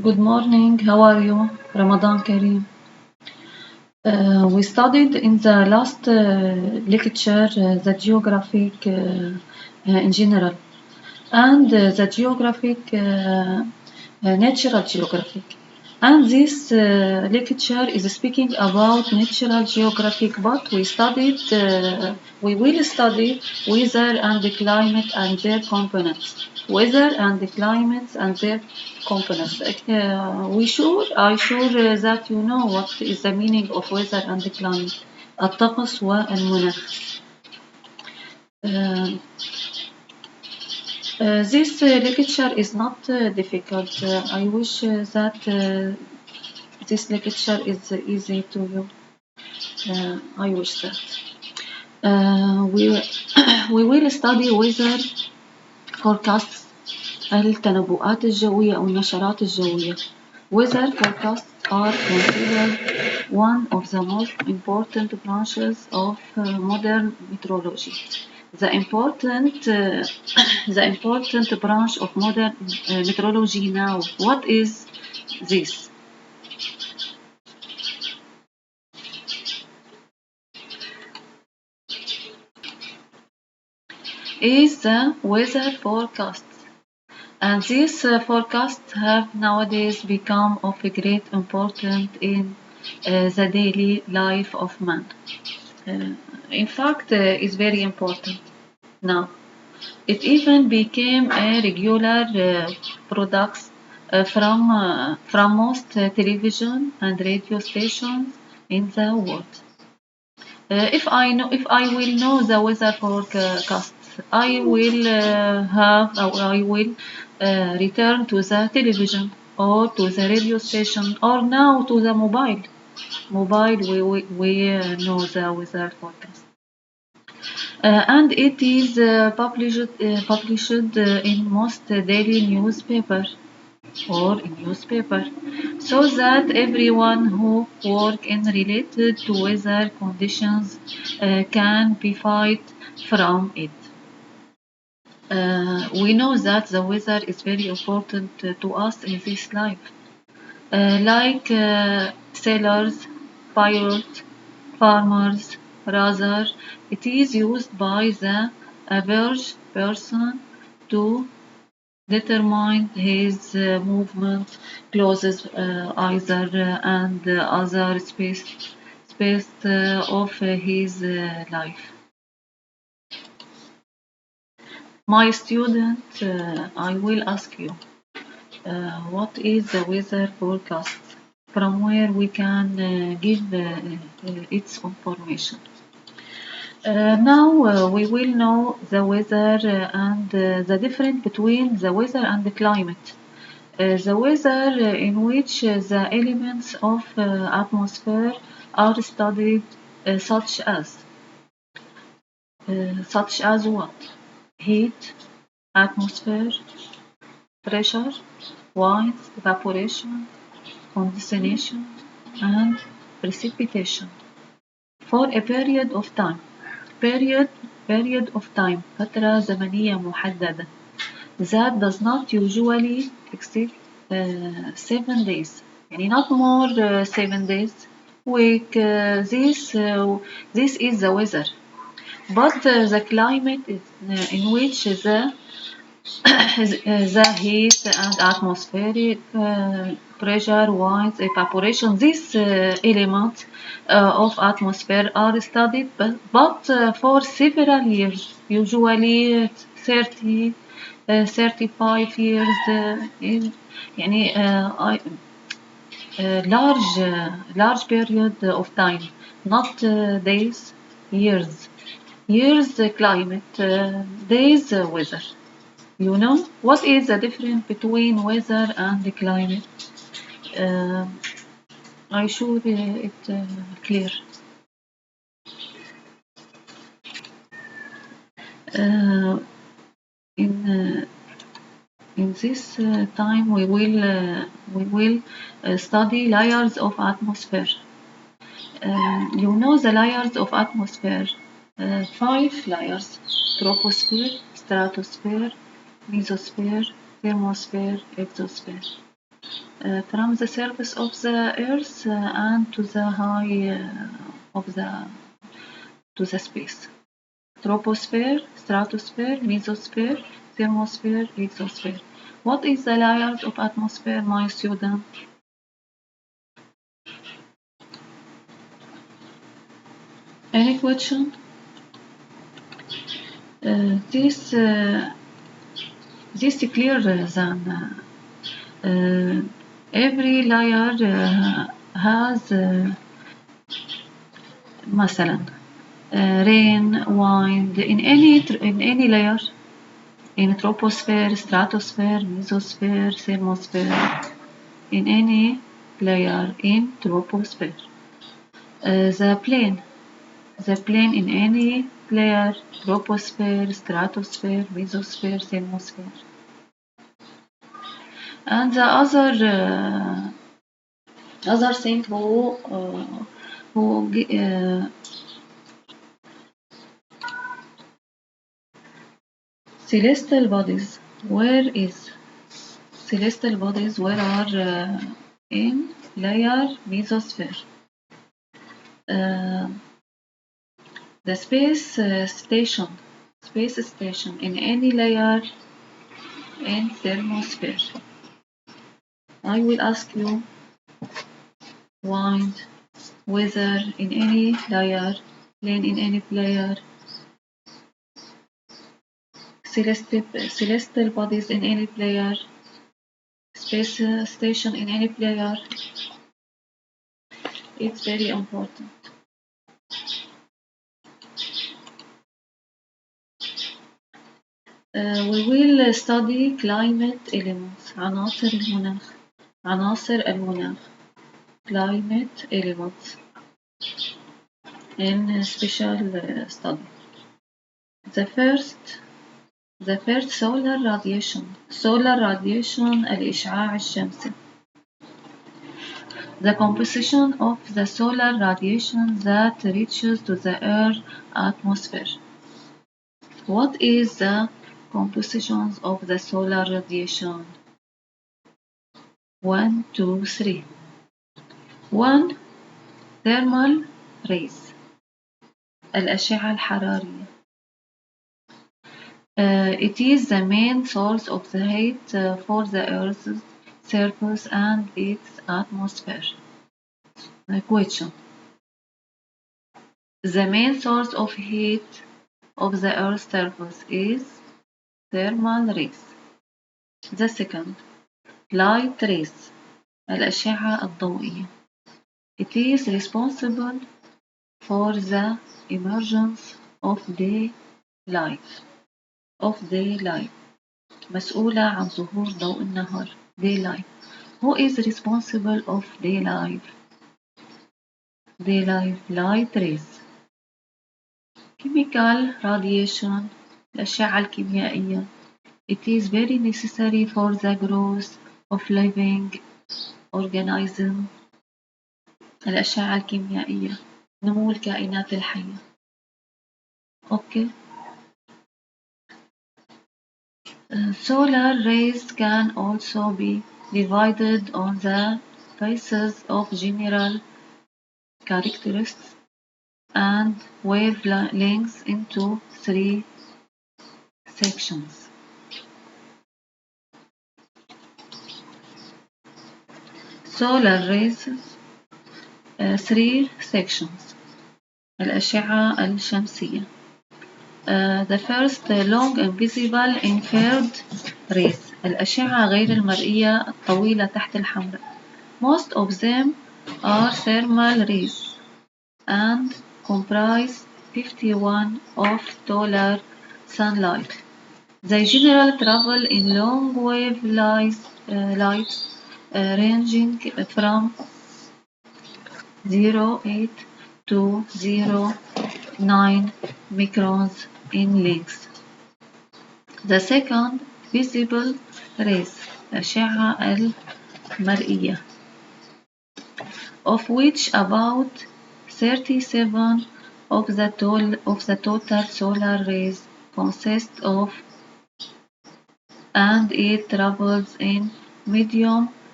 Good morning, how are you? Ramadan Kareem. We studied in the last lecture the geographic in general and the geographic, natural geographic. And this lecture is speaking about natural geographic, but we will study weather and the climate and their components. Weather and the climates and their components. I sure that you know what is the meaning of weather and the climate. الطقس والمناخ. Uh, this lecture is not difficult. I wish that this lecture is easy to you. I wish that. We we will study weather forecasts التنبؤات الجوية أو النشرات الجوية. Weather forecasts are considered one of the most important branches of modern meteorology. The important branch of modern meteorology now. What is this? Is the weather forecasts. And these forecasts have nowadays become of a great importance in the daily life of man. In fact, it's very important now. It even became a regular product from most television and radio stations in the world. If I will know the weather forecast, I will return to the television or to the radio station or now to the mobile. We know the weather forecast. And it is published in most daily newspaper or in newspaper, so that everyone who work in related to weather conditions can benefit from it. We know that the weather is very important to us in this life, like sailors, pilots, farmers. Rather, it is used by the average person to determine his movement, clothes, either and other space of his life. My student, I will ask you, what is the weather forecast? From where we can give its information. Now we will know the weather and the difference between the weather and the climate. The weather in which the elements of atmosphere are studied, such as what? Heat, atmosphere, pressure, winds, evaporation, condensation, and precipitation for a period of time. Period of time فترة زمنية محددة that does not usually exceed 7 days. يعني not more 7 days. Week this is the weather. But the climate is in which the heat and atmospheric pressure, winds, evaporation, these elements of atmosphere are studied, but for several years, usually 30, 35 years, يعني large period of time, not days, years. Years climate, days weather. You know, what is the difference between weather and the climate? I sure it clear. In this time we will study layers of atmosphere. You know the layers of atmosphere. 5 layers: troposphere, stratosphere, mesosphere, thermosphere, exosphere. from the surface of the Earth and to the high of the space. Troposphere, stratosphere, mesosphere, thermosphere, exosphere. What is the layers of atmosphere, my student? Any question? This clear than every layer has مثلا rain, wind in any layer, in troposphere, stratosphere, mesosphere, thermosphere, in any layer in troposphere. The plane in any layer, troposphere, stratosphere, mesosphere, thermosphere. And the other thing who celestial bodies. Where is celestial bodies? Where are in layer mesosphere? The space station in any layer in thermosphere. I will ask you wind, weather in any layer, plane in any layer, celestial bodies in any layer, space station in any layer. It's very important. We will study climate elements. عناصر المناخ. Climate elements in special study. The first solar radiation. الإشعاع الشمسي. The composition of the solar radiation that reaches to the Earth atmosphere. What is the compositions of the solar radiation? 1, 2, 3. 1. Thermal rays. الأشعة الحرارية. It is the main source of the heat for the Earth's surface and its atmosphere. Question. The main source of heat of the Earth's surface is thermal rays. The second, light rays, الأشعة الضوئية. It is responsible for the emergence of daylight. مسؤولة عن ظهور ضوء النهار. Daylight. Who is responsible of daylight? Light rays. Chemical radiation. الأشعة الكيميائية. It is very necessary for the growth of living organism. الأشعة الكيميائية. نمو الكائنات الحية. Okay. Solar rays can also be divided on the basis of general characteristics and wavelengths into 3 sections. Solar rays 3 sections. الأشعة الشمسية. The first long invisible infrared rays. الأشعة غير المرئية الطويلة تحت الحمراء. Most of them are thermal rays and comprise 51 of solar sunlight. They generally travel in long wavelengths ranging from 0.8 to 0.9 microns in length. The second, visible rays, الأشعة المرئية, of which about 37 of the total solar rays consist of, and it travels in medium